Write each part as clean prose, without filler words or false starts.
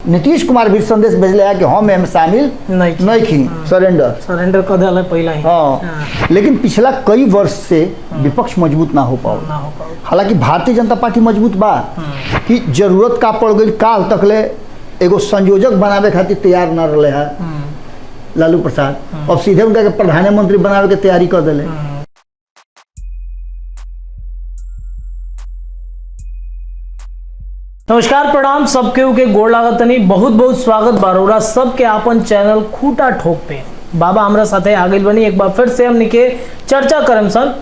नीतीश कुमार भी संदेश भेजले है कि हम एम शामिल नहीं थी, सरेंडर कर दिया पहला ही। हाँ, लेकिन पिछला कई वर्ष से विपक्ष मजबूत ना हो पाओ। हालांकि भारतीय जनता पार्टी मजबूत बा कि जरूरत का पड़ गई काल तकले एगो संयोजक बनावे खातिर तैयार न रहे है लालू प्रसाद, अब सीधे उनका के प्रधानमंत्री बनावे के तैयारी कर दिले। नमस्कार, प्रणाम सबके के गोड़ लागत नहीं, बहुत बहुत स्वागत बारोरा सबके आपन चैनल खूटा ठोक पे। बाबा हमरा साथे आगे बनी एक बार फिर से हमने के चर्चा करम सन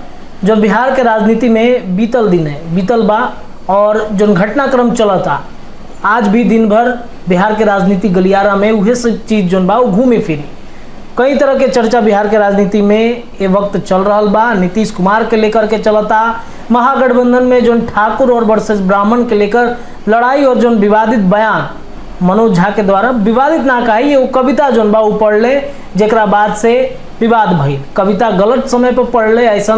जो बिहार के राजनीति में बीतल दिन है बीतल बा और जो घटनाक्रम चला था आज भी दिन भर बिहार के राजनीति गलियारा में वह सब चीज जो बा घूमे फिरी। कई तरह के चर्चा बिहार के राजनीति में ये वक्त चल रहा बा। नीतीश कुमार के लेकर के चलता, महागठबंधन में जो ठाकुर और वर्सेस ब्राह्मण के लेकर लड़ाई और जो विवादित बयान मनोज झा के द्वारा विवादित ना कही वो कविता जो बा पढ़ले जरा बाद से विवाद भइल, कविता गलत समय पर पढ़ले ऐसा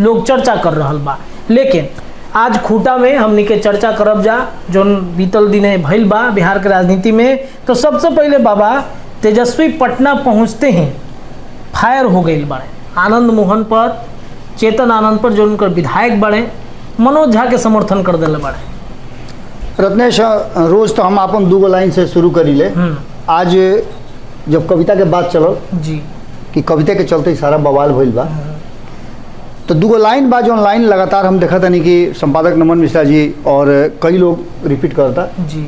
लोग चर्चा कर रहा बा। लेकिन आज खूटा में हमनी के चर्चा करब जा जो बीतल दिने भइल बा बिहार के राजनीति में। तो सबसे पहले बाबा तेजस्वी पटना पहुंचते ही फायर हो गई बड़े आनंद मोहन पर, चेतन आनंद पर जो उनकर विधायक बड़े मनोज झा के समर्थन कर दिले बड़े। रत्नेश, रोज तो हम अपन दूगो लाइन से शुरू करी ले। आज जब कविता के बात चलो जी कि कविता के चलते सारा बवाल भइल बा, तो दूगो लाइन बा जो लाइन लगातार हम देखा था नहीं कि संपादक नमन मिश्रा जी और कई लोग रिपीट करता जी,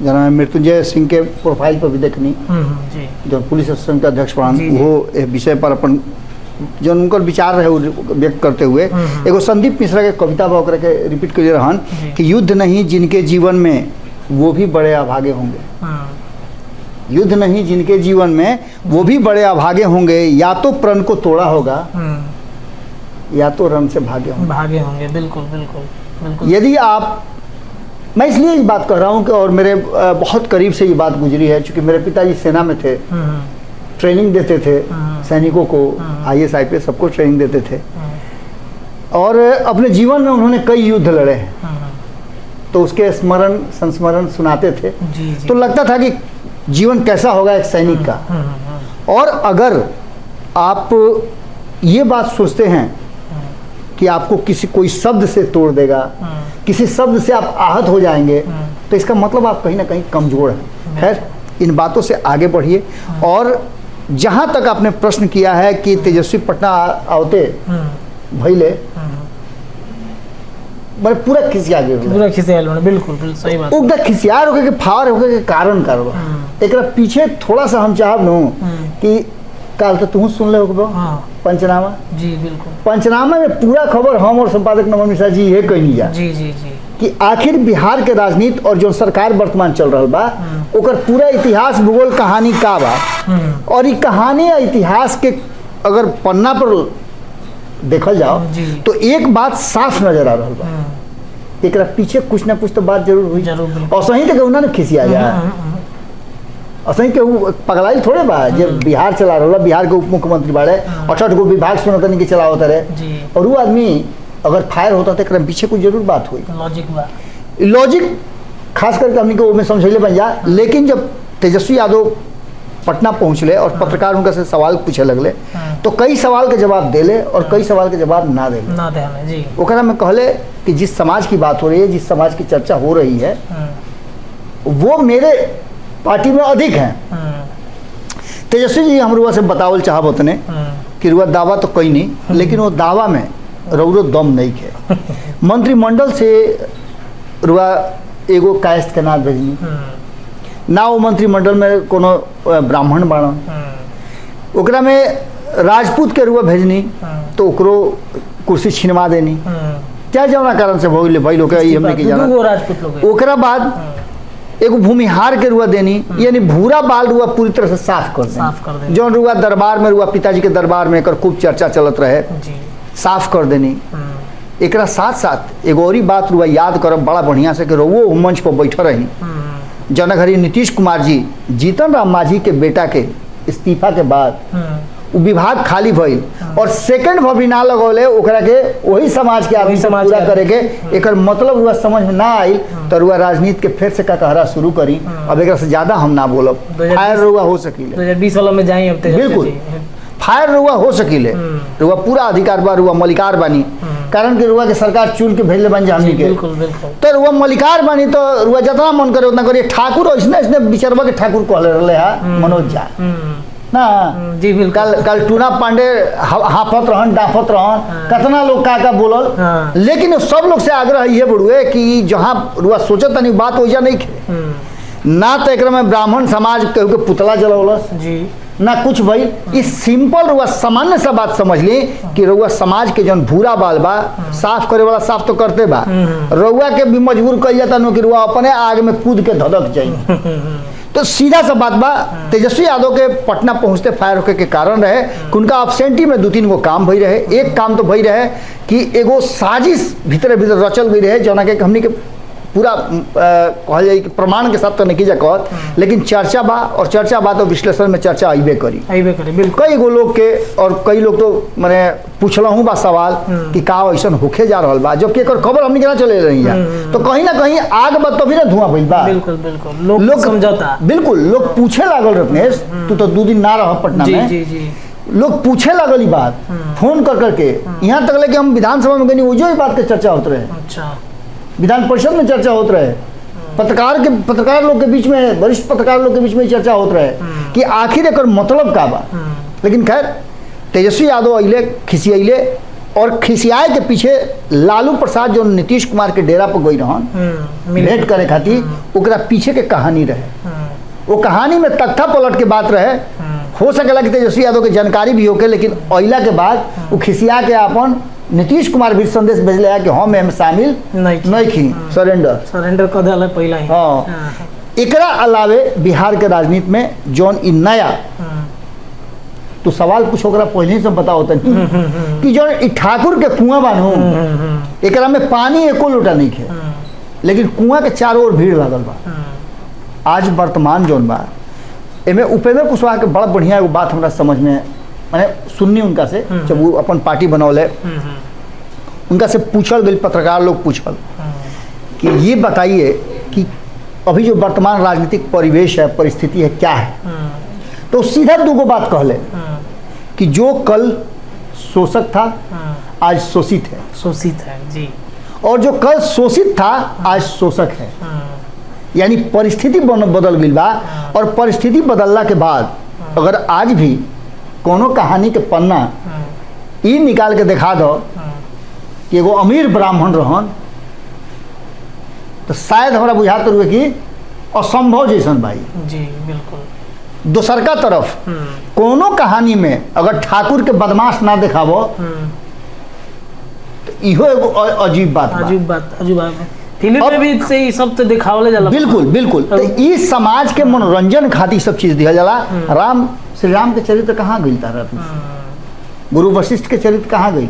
जना मृत्युंजय सिंह के प्रोफाइल पर भी देखनी जी, जो पुलिस स्टेशन के अध्यक्ष प्राण वो विषय पर अपन जो उनकर विचार रहे व्यक्त करते हुए एगो संदीप मिश्रा के कविता बा के रिपीट कर रहन कि युद्ध नहीं जिनके जीवन में वो भी बड़े अभागे होंगे। युद्ध नहीं जिनके जीवन में वो भी बड़े अभागे होंगे, या तो प्रण को तोड़ा होगा या तो रण से भागे होंगे। बिल्कुल बिल्कुल बिल्कुल। यदि आप, मैं इसलिए ये बात कर रहा हूँ कि और मेरे बहुत करीब से ये बात गुजरी है, क्योंकि मेरे पिताजी सेना में थे, ट्रेनिंग देते थे सैनिकों को, IAS IPS सबको ट्रेनिंग देते थे और अपने जीवन में उन्होंने कई युद्ध लड़े हैं, तो उसके स्मरण संस्मरण सुनाते थे। तो लगता था कि जीवन कैसा होगा एक सैनिक का। और अगर आप ये बात सोचते हैं कि आपको कोई शब्द से तोड़ देगा, किसी शब्द से आप आहत हो जाएंगे, तो इसका मतलब आप कहीं ना कहीं कमजोर हैं। खैर, इन बातों से आगे बढ़िए। और जहां तक आपने प्रश्न किया है कि तेजस्वी पटना आवते भइले, बड़े पूरा खिसिया गए, पूरा खिसिया लोने। बिल्कुल बिल्कुल सही बात। उगदा खिसियार होके के फार होके के कारण करबो एकरा पीछे थोड़ा सा हम चाहब नो कि काल तो तू सुन ले होगा पंचनामा। जी बिल्कुल, पंचनामा में पूरा खबर हम और संपादक नमन मिश्रा जी ये कहनी जा जी जी जी कि आखिर बिहार के राजनीति और जो सरकार वर्तमान चल रहा बा ओकर पूरा इतिहास भूगोल कहानी का बा। और ये कहानी या इतिहास के अगर पन्ना पर देखल जाओ तो एक बात साफ नजर आ रहा बा, एकरा पीछे कुछ ना कुछ तो बात जरूर हुई। और सही तक उन्होंने खिसिया जाए, असही के पगलाई थोड़े बा जे बिहार चला रहा, बिहार के उप मुख्यमंत्री बाड़े 68 गो विभाग सुनता नहीं कि चलावत रहे, और वो आदमी अगर फायर होता तो एक पीछे कुछ जरूर बात हुई। लॉजिक खास करके हमने को समझले बन जा। लेकिन जब तेजस्वी यादव पटना पहुंचले और पत्रकार उनका से सवाल पूछे लगले, तो कई सवाल के जवाब देले और कई सवाल के जवाब ना देले। ओकरा में कहले कि जिस समाज की बात हो रही है, जिस समाज की चर्चा हो रही है, वो मेरे पार्टी में अधिक हैं। तेजस्वी जी हम रुआ से बतावल चाहब उतने कि रुआ दावा तो कोई नहीं, लेकिन वो दावा में रौरो दम नहीं है। मंत्रिमंडल से रुआ एगो कायस्थ के नाथ भेजनी ना, वो मंत्रिमंडल में कोनो ब्राह्मण बाणन, ओकरा में राजपूत के रुआ भेजनी तो ओकरो कुर्सी छिनवा देनी, क्या जवना कारण से भइल भाई लोग हमने की जाना। ओकरा बाद एगो भूमिहार के रुआ देनी, यानी भूरा बाल रुआ पूरी तरह से साफ कर देनी। जो रुआ दरबार में रुआ पिताजी के दरबार में खूब चर्चा चलत रहे, साफ कर देनी। एकरा साथ साथ एगो और बात रुआ याद करब बड़ा बढ़िया से कि वो मंच पर बैठे रही जनघरी नीतीश कुमार जी जीतन राम मांझी के बेटा के इस्तीफा के बाद उ विभाग खाली भइल और सेकंड भी ना लगौले ओकरा के वही समाज के आदमी से पूरा करे के एकर मतलब रुआ समझ में ना आई तो रुआ राजनीति के फिर से कहरा शुरू करी। अब एकरा से ज्यादा हम ना बोलब, फायर रुआ हो सकीले 2020 वाला में जाई अब बिल्कुल फायर रुआ हो सकीले, रुआ पूरा अधिकार बा, रुआ मलिकार बानी, कारण कि रुआ के सरकार चुन के भेजले बन जानी के बिल्कुल बिल्कुल तो रुआ मलिकार बानी तो रुआ जितना मन करे उतना करिए। ठाकुर ऐसने बिचरवा के ठाकुर कहले रहले है मनोज झा ना जी बिल्कुल। कल टूना पांडे हाफत रहन डाफत रहन कितना लोग का बोलल लेकिन सब लोग से आग्रह ये बड़ुए कि जहाँ रुआ सोचत तनी बात वैसा नहीं खे ना तो एक में ब्राह्मण समाज के पुतला जलौलस जी ना कुछ भाई इस सिंपल रुआ सामान्य सा बात समझ ली कि रुआ समाज के जन भूरा बाल बा साफ करे वाला साफ तो करते बा, रुआ के भी मजबूर कर जाता नो कि रुआ अपने आग में कूद के धधक जाए। तो सीधा सा बात बा तेजस्वी यादव के पटना पहुंचते फायर होके के कारण रहे कि उनका अब्सेंटी में 2-3 गो काम भई रहे। एक काम तो भई रहे कि एगो साजिश भीतर भीतर रचल गई रहे जना के हमनी के पूरा कहल जाए कि प्रमाण के साथ तो नहीं जा कहत लेकिन चर्चा बा और चर्चा बा तो विश्लेषण में चर्चा अइबे करी बिल्कुल। कई गो लोग के और कई लोग तो मैंने पूछलहूँ बा सवाल कि का ऐसा होके जा रहा बा जबकि एक खबर हमनी के ना चले रही है तो कहीं ना कहीं आग बा तो भी ना धुआं भइल बा। बिल्कुल बिल्कुल लोग समझौता बिल्कुल लोग पूछे लागल रत्नेश तू तो 2 दिन ना रह पटना में जी जी लोग पूछे लागल बात फोन कर करके यहाँ तक ले कि हम विधानसभा में गई वो बात के चर्चा होते रहे। अच्छा विधान परिषद में चर्चा होते रहे, पत्रकार लोग के बीच में वरिष्ठ पत्रकार लोग के बीच में चर्चा होते रहे कि आखिर एक मतलब का बा। लेकिन खैर तेजस्वी यादव अइले खिसियाइले और खिसियाए के पीछे लालू प्रसाद जो नीतीश कुमार के डेरा पर गई रहन भेंट करे खातिर ओकरा पीछे के कहानी रहे। वो कहानी में तख्ता पलट के बात रहे। हो सकेला कि तेजस्वी यादव के जानकारी भी होके लेकिन अइला के बाद वो खिसिया के अपन नीतीश कुमार भी संदेश भेजले है कि हम एम शामिल नहीं की सरेंडर कर दिया पहला ही। हाँ एकरा अलावे बिहार के राजनीति में जौन इ नया तो सवाल कुछ ओकरा पहले ही सब बताओ तनी कि जौन इ ठाकुर के कुआं बानू एकरा में पानी एको लोटा नहीं खे लेकिन कुआं के चारों ओर भीड़ लागल बा। आज वर्तमान जौन बा एमे उपेंद्र कुशवाहा के बड़ा बढ़िया एगो बात हमरा समझ में मैंने सुननी उनका से जब वो अपन पार्टी बनौले उनका से पूछल गई पत्रकार लोग पूछल कि ये बताइए कि अभी जो वर्तमान राजनीतिक परिवेश है परिस्थिति है क्या है तो सीधा 2 बात कहले कि जो कल शोषक था आज शोषित है जी और जो कल शोषित था आज शोषक है। यानी परिस्थिति बदल गई बा और परिस्थिति बदलला के बाद अगर आज भी कोनो कहानी के पन्ना ई निकाल के दिखा दो कि एगो अमीर ब्राह्मण रहन तो शायद हमारा बुझात रुए कि असंभव जैसन भाई जी बिल्कुल। दोसरका तरफ कोनो कहानी में अगर ठाकुर के बदमाश ना दिखावो तो इहो एगो अजीब बात फिल्म में भी से ई सब तो दिखावले जाला। बिल्कुल तो ई समाज के मनोरंजन खातिर सब चीज दिया जाला। श्री राम के चरित्र कहाँ गई तारा गुरु वशिष्ठ के चरित्र कहाँ गई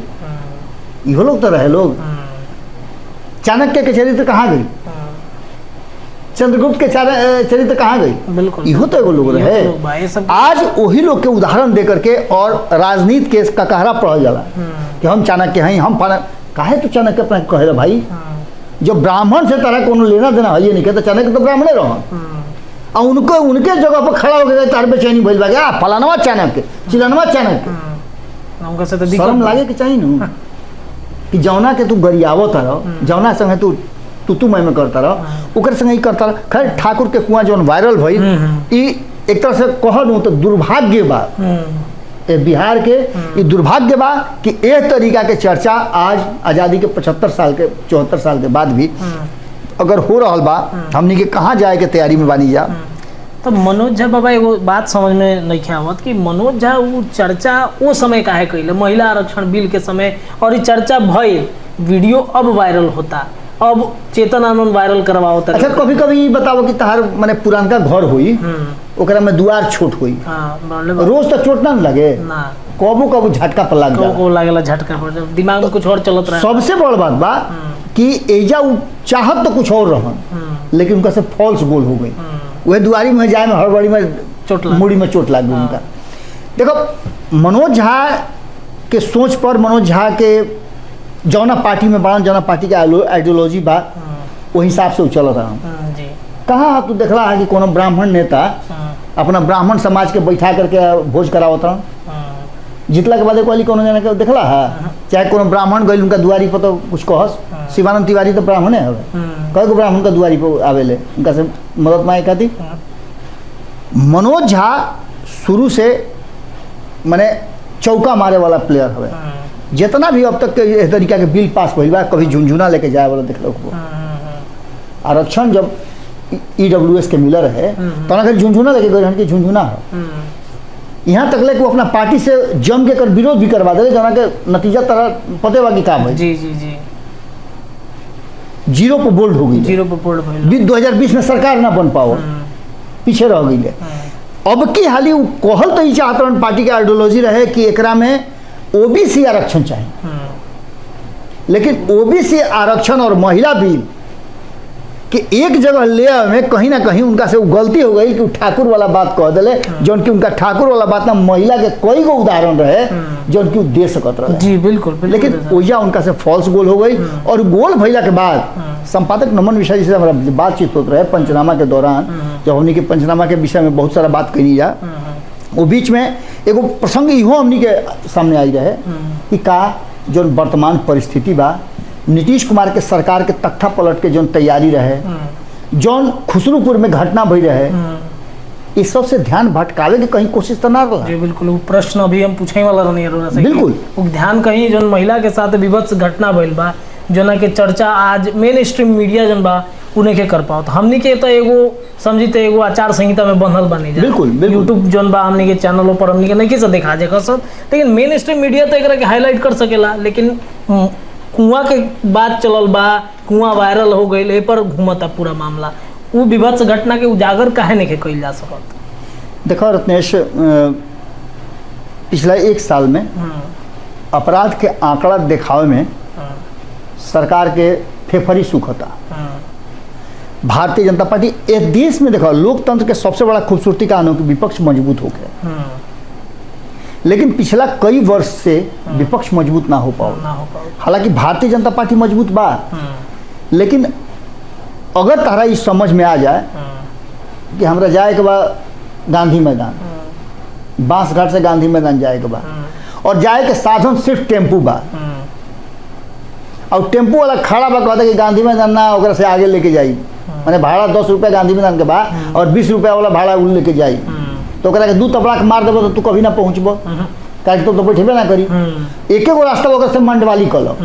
इहो लोग तो रहे लोग। चाणक्य के चरित्र कहाँ गई चंद्रगुप्त के चरित्र कहाँ गई बिल्कुल इहो तो एगो लोग रहे। आज वही लोग के उदाहरण दे करके और राजनीति के ककहरा पढ़ल जाला कि हम चाणक्य हैं हम काहे तू चाणक्य अपना कहे भाई जो ब्राह्मण से तरह कोनो लेना देना है ये नहीं कहता चाणक्य तो ब्राह्मणे रहन और उनके जगह पर खड़ा हो गया तार बेचैनी भइल बा क्या फलानवा चाणक्य चिलनवा चाणक्य हमका से तो शर्म लागे के चाहिए न कि जौना के तू गरियावत रह जौना संगे तू मैं करता रह ओकर संगे ही करता रह। खैर ठाकुर के कुआं जौन वायरल भइल ई एक तरह से कहलूँ तो दुर्भाग्य बा बिहार के ये दुर्भाग्य बा कि एक तरीका के चर्चा आज आज़ादी के 75 साल के 74 साल के बाद भी अगर हो रहा बा हमनी के कहाँ जाए के तैयारी में बानी जा। तो मनोज झा बाबा एगो बात समझ में नहीं आवत कि मनोज झा वो चर्चा वो समय काहे कैले महिला आरक्षण बिल के समय और ये चर्चा भइल वीडियो अब वायरल होता अब चेतन आनंद वायरल करवाओ। अच्छा कभी कभी बताओ कि तहार माने पुरानका घर हुई ओकरा में दुआर छोट हुई रोज तक चोट ना लगे ना कबो झटका पर लग जाला को लागेला झटका पर दिमाग में कुछ और चलत रहा। सबसे बड़ बात बा कि एजा चाहत तो कुछ और रहन लेकिन उनका से फॉल्स गोल हो गई वह दुआरी में जाए में हड़बड़ी में चोट मुड़ी में चोट लग गई उनका। देखो मनोज झा के सोच पर, मनोज झा के जौना पार्टी में बाड़न, जौना पार्टी के आइडियोलॉजी बा वो हिसाब से चल रहा हूँ। जी कहाँ तू देखला है कि कोनो ब्राह्मण नेता अपना ब्राह्मण समाज के बैठा करके भोज करावत रहा, जीतला के बाद वाली कोनो जना के देखला है? चाहे कोनो ब्राह्मण गई उनका दुआरी पर तो कुछ कहस, शिवानंद तिवारी तो ब्राह्मणे हवे, कई गो ब्राह्मण का दुआरी पर आवेले उनका से मदद मांगे खातिर। मनोज झा शुरू से माने चौका मारे वाला प्लेयर हवे। जितना भी अब तक के इस तरीका के बिल पास भइल बा, कभी झुनझुना लेके जाए वाला देख लो। आरक्षण जब EWS के मिलर है तो ना झुनझुना लेके गए कि झुनझुना है, यहाँ तक ले कि वो अपना पार्टी से जम के कर विरोध भी करवा दे, जना के नतीजा तरह पते बाकी काम है। जी जी जी, जीरो पर बोल्ड हो गई, जीरो पर बोल्ड भइल। 2020 में सरकार ना बन पाओ, पीछे रह गई। अब की हाली वो कहल तो ही चाहत रहन, पार्टी के आइडियोलॉजी रहे कि एकरा में OBC आरक्षण चाहिए, लेकिन OBC आरक्षण और महिला बिल कि एक जगह ले आवे में कहीं ना कहीं उनका से वो गलती हो गई कि ठाकुर वाला बात कह दिले, जौन कि उनका ठाकुर वाला बात ना महिला के कई गो उदाहरण रहे जौन कि दे सकत रहे। जी बिल्कुल, बिल्कुल। लेकिन ओइजा उनका से फॉल्स गोल हो गई, और गोल भइला के बाद संपादक नमन विषय से हमारा बातचीत होते रहे पंचनामा के दौरान, जब हमने के पंचनामा के विषय में बहुत सारा बात कही जा, वो बीच में एगो प्रसंग इहो हमनी के सामने आई रहे कि का जो वर्तमान परिस्थिति बा, नीतीश कुमार के सरकार के तख्ता पलट के जो तैयारी रहे, जौन खुसरूपुर में घटना भई रहे, इस सब से ध्यान भटकावे के कहीं कोशिश तो ना रहा। जी बिल्कुल, वो प्रश्न अभी हम पूछे वाला रहनी है। बिल्कुल, वो ध्यान कहीं जो महिला के साथ विभत्स घटना भइल बा, जना के चर्चा आज मेन स्ट्रीम मीडिया जन बा उन्हें के कर पाओ, तो हमनी के तो एगो समझी तो एगो आचार संहिता में बंधल बनी जाए। बिल्कुल, बिल्कुल। यूट्यूब जन बा हमनी के चैनलों पर हमनी के नहीं से दिखा जाए सब, लेकिन मेन स्ट्रीम मीडिया तो एकरा के हाईलाइट कर सकेला, लेकिन कुआं के बात चलल बा, कुआं वायरल हो गई, ए पर घूमता पूरा मामला, वो विभत्स घटना के उजागर काहे नहीं कइल जा सकत? देखो रत्नेश, पिछला 1 साल में अपराध के आंकड़ा दिखावे में सरकार के फेफड़ी सुखता। भारतीय जनता पार्टी इस देश में देखो लोकतंत्र के सबसे बड़ा खूबसूरती का कि विपक्ष मजबूत हो गया, लेकिन पिछला कई वर्ष से विपक्ष मजबूत ना हो पाओ। हालांकि भारतीय जनता पार्टी मजबूत बा, लेकिन अगर तारा इस समझ में आ जाए कि हमरा जाए के बाद गांधी मैदान, बांसघाट से गांधी मैदान जाए के बाद, और जाए के साधन सिर्फ टेम्पू बा, और टेम्पू वाला खड़ा बा कहता कि गांधी मैदान ना ओकरा से आगे लेके जाई, माने भाड़ा 10 रुपया गांधी मैदान के बा और 20 रुपया वाला भाड़ा उ लेके जाई, तो ओकरा के 2 तबला के मार देबो तो तू कभी ना पहुँचबो, काहे तो बैठेबे ना करी। एक गो रास्ता ओकरा से मंडवाली कलो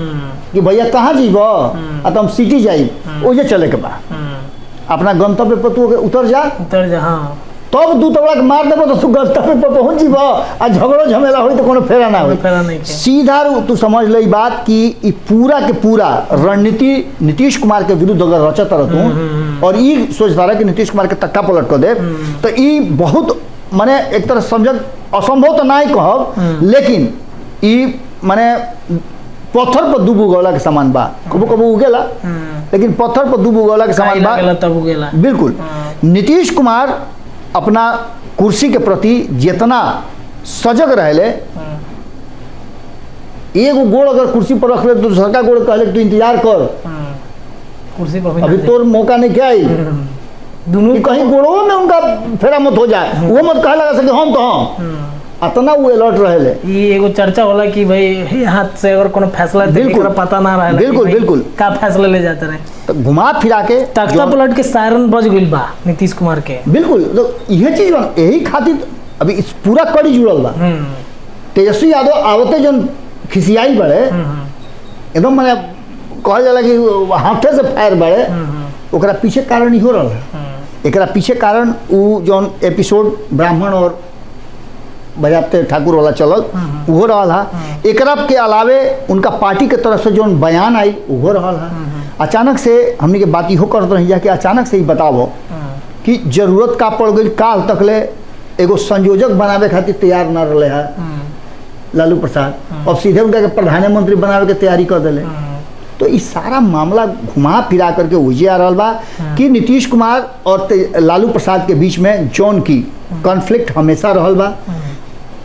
कि भैया कहाँ जीबो, आ तो हम सिटी जाई, ओजे चले के बा, अपना गंतव्य पर तू उतर जा। हाँ, तब 2 तबला के मार देबो तो तू गंतव्य पर पहुँच जीबो, आ झगड़ो झमेला होई तो कोनो फेरा ना होई। सीधा तू समझ ले बात कि ई पूरा के पूरा रणनीति नीतीश कुमार के विरुद्ध अगर रचत रहतू और ई सोचता रहे कि नीतीश कुमार के तक्का पलट कर दे, तो ई बहुत माने एक तरह समझ असंभव तो नहीं कहब, लेकिन ई माने पत्थर पर दूब उगौला के समान बा, कबो कबो उगेला, लेकिन पत्थर पर दूब उगौला के समान बा, तब उगेला। बिल्कुल, नीतीश कुमार अपना कुर्सी के प्रति जितना सजग रहले, एगो गोड़ अगर कुर्सी पर रख ले तो दूसरा गोड़ कहले तू इंतजार कर, कुर्सी पर अभी तोर मौका नहीं क्या आई, दोनों कहीं गोड़ों में उनका फेरा मत हो जाए, वो मत कहे लगा सके हम तो हम अतना वो अलर्ट रहे। ये एगो चर्चा होला कि भाई यहाँ से अगर कोनो फैसला बिल्कुल पता ना रहे, बिल्कुल बिल्कुल का फैसला ले जाते रहे, तो घुमा फिरा के तख्ता पलट के सायरन बज गइल बा नीतीश कुमार के। बिल्कुल, तो यह चीज यही खातिर अभी इस पूरा कड़ी जुड़ल बा। तेजस्वी यादव आवते जो खिसियाई बड़े एकदम मैंने कहा जाला कि हाथे से फायर बड़े, ओकरा पीछे कारण इहो रहा, एकरा पीछे कारण उ जौन एपिसोड ब्राह्मण और बजाते ठाकुर वाला चलल वो रहा है, एकरा के अलावे उनका पार्टी के तरफ से जो बयान आई वो रहा है। अचानक से हमने के बात इहो करते रही कि अचानक से ही बतावो कि जरूरत का पड़ गई, काल तक ले एगो संयोजक बनावे खातिर तैयार न रहे है लालू प्रसाद, अब सीधे उनका के प्रधानमंत्री बनावे के तैयारी कर दिले। तो इस सारा मामला घुमा फिरा करके उजे आ रहा बा कि नीतीश कुमार और लालू प्रसाद के बीच में जौन की कॉन्फ्लिक्ट हमेशा रहल बा,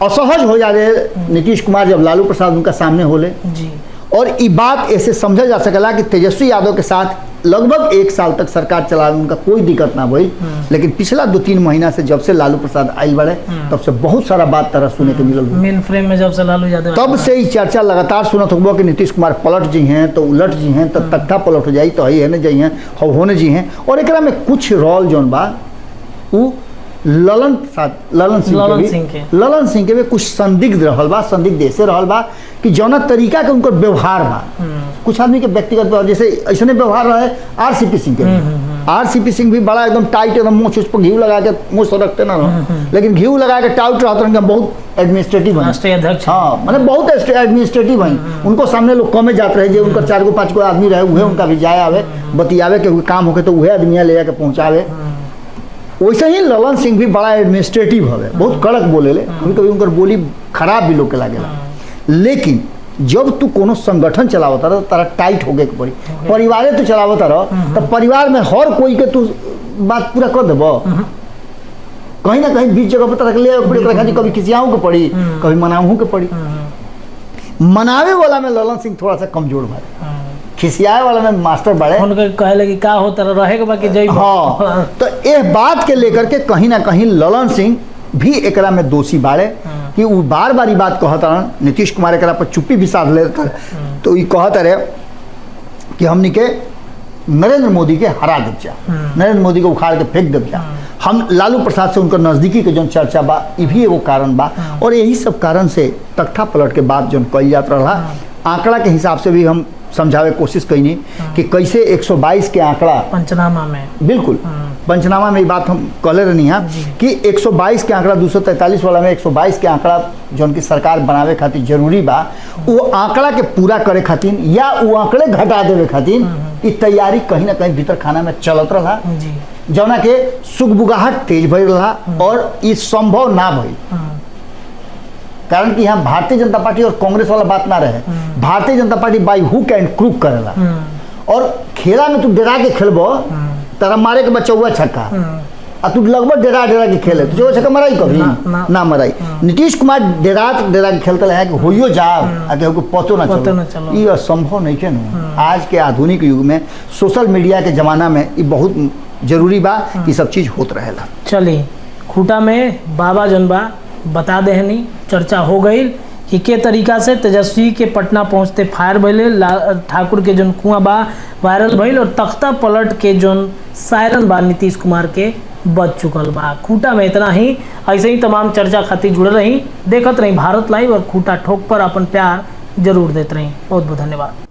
असहज हो जा रहे नीतीश कुमार जब लालू प्रसाद उनका सामने होले। जी और ये बात ऐसे समझा जा सकेला कि तेजस्वी यादव के साथ लगभग 1 साल तक सरकार चलाने में उनका कोई दिक्कत ना हुई, लेकिन पिछला 2-3 महीना से जब से लालू प्रसाद आयल बड़े तब से बहुत सारा बात तरह सुने के मिलल। मेन फ्रेम में जब से लालू यादव तब से ही चर्चा लगातार सुनत होगा कि नीतीश कुमार पलट जी हैं तो उलट जी हैं तो तख्ता पलट हो जाई तो ही है न जी हैं हो होने जी हैं। और एकरा में कुछ रोल जौन बा उ ललन सिंह के भी कुछ संदिग्ध रहल बा। संदिग्ध ऐसे रहल बा कि जौना तरीका के उनकर व्यवहार बा, कुछ आदमी के व्यक्तिगत व्यवहार जैसे ऐसे व्यवहार रहे आरसीपी सिंह के। आरसीपी सिंह भी बड़ा एकदम टाइट, एकदम मुँह पर घी लगा के मुँह से रखते ना रहो, लेकिन घी लगा के टाइट रहते हैं, बहुत एडमिनिस्ट्रेटिव राष्ट्रीय अध्यक्ष। हाँ मतलब बहुत एडमिनिस्ट्रेटिव है। उनको सामने लोग कमे जाते रहे, जो उनका 4-5 गो आदमी रहे उहे उनका भी जाए आवे बतियावे के काम होके तो उहे आदमी ले जाके पहुँचावे। वैसे ही ललन सिंह भी बड़ा एडमिनिस्ट्रेटिव हवे, बहुत कड़क बोले ले, कभी कभी उनकर बोली खराब भी लोग के लागेला। लेकिन जब तू कोनो संगठन चलावता रह तारा टाइट हो गए के पड़ी, परिवारे तू चलावता रह तो परिवार में हर कोई के तू बात पूरा कर देबो, कहीं ना कहीं बीच जगह पर रख ले पड़ी, कभी खिसियाऊ के पड़ी कभी मनाऊ के पड़ी। मनावे वाला में ललन सिंह थोड़ा सा कमजोर बा, खिसियाए वाला में मास्टर बड़े। उनके कहले कि का होता रहेगा बाकी जई। हाँ तो इस बात के लेकर के कहीं ना कहीं ललन सिंह भी एकरा में दोषी बाड़े कि वो बार बार बात कहता रहे। नीतीश कुमार एकरा पर चुप्पी भी साध ले तो ये कहता रहे कि हमनी के नरेंद्र मोदी के हरा दे जा, नरेंद्र मोदी को उखाड़ के फेंक दे जा। हम लालू प्रसाद से उनकर नजदीकी के जो चर्चा बा ये भी एगो कारण बा। और यही सब कारण से तख्ता पलट के बाद जो कही जात रहा, आंकड़ा के हिसाब से भी हम समझावे कोशिश कईनी कि कैसे 122 के आंकड़ा पंचनामा में, बिल्कुल पंचनामा में ये बात हम कहले रहनी है कि 122 के आंकड़ा 243 वाला में 122 के आंकड़ा जो की सरकार बनावे खातिर जरूरी बा, वो आंकड़ा के पूरा करे खातिर या वो आंकड़े घटा देवे खातिर ये तैयारी कहीं ना कहीं भीतर खाना में चलत रहा, जौना के सुगबुगाहट तेज भइल रहा और ये संभव ना भइल। कारण कि यहाँ भारतीय जनता पार्टी और कांग्रेस वाला बात ना रहे, Bharatiya Janata party Bai hook and crook करेला और खेला में तू डरा के खेलबो तारा मारे के बच्चा हुआ छक्का और तू लगभग डरा के खेले तो जो छक्का मराई कभी ना मराई। नीतीश कुमार डरा के खेलते रहे कि होइयो जाओ आगे पतो ना चलो, ये असंभव नहीं है ना। आज के आधुनिक युग में सोशल मीडिया के जमाना में ये बहुत जरूरी बा कि सब चीज होत रहेला। चलिए खूटा में बाबा जनबा बता देहनी, चर्चा हो गई कि के तरीका से तेजस्वी के पटना पहुंचते फायर भइले, ठाकुर के जोन कुआं बा वायरल भइल और तख्ता पलट के जोन सायरन बा नीतीश कुमार के बच चुकल बा। खूटा में इतना ही, ऐसे ही तमाम चर्चा खातिर जुड़े रही, देखत रही भारत लाइव और खूटा ठोक पर अपन प्यार जरूर देते रही। बहुत बहुत धन्यवाद।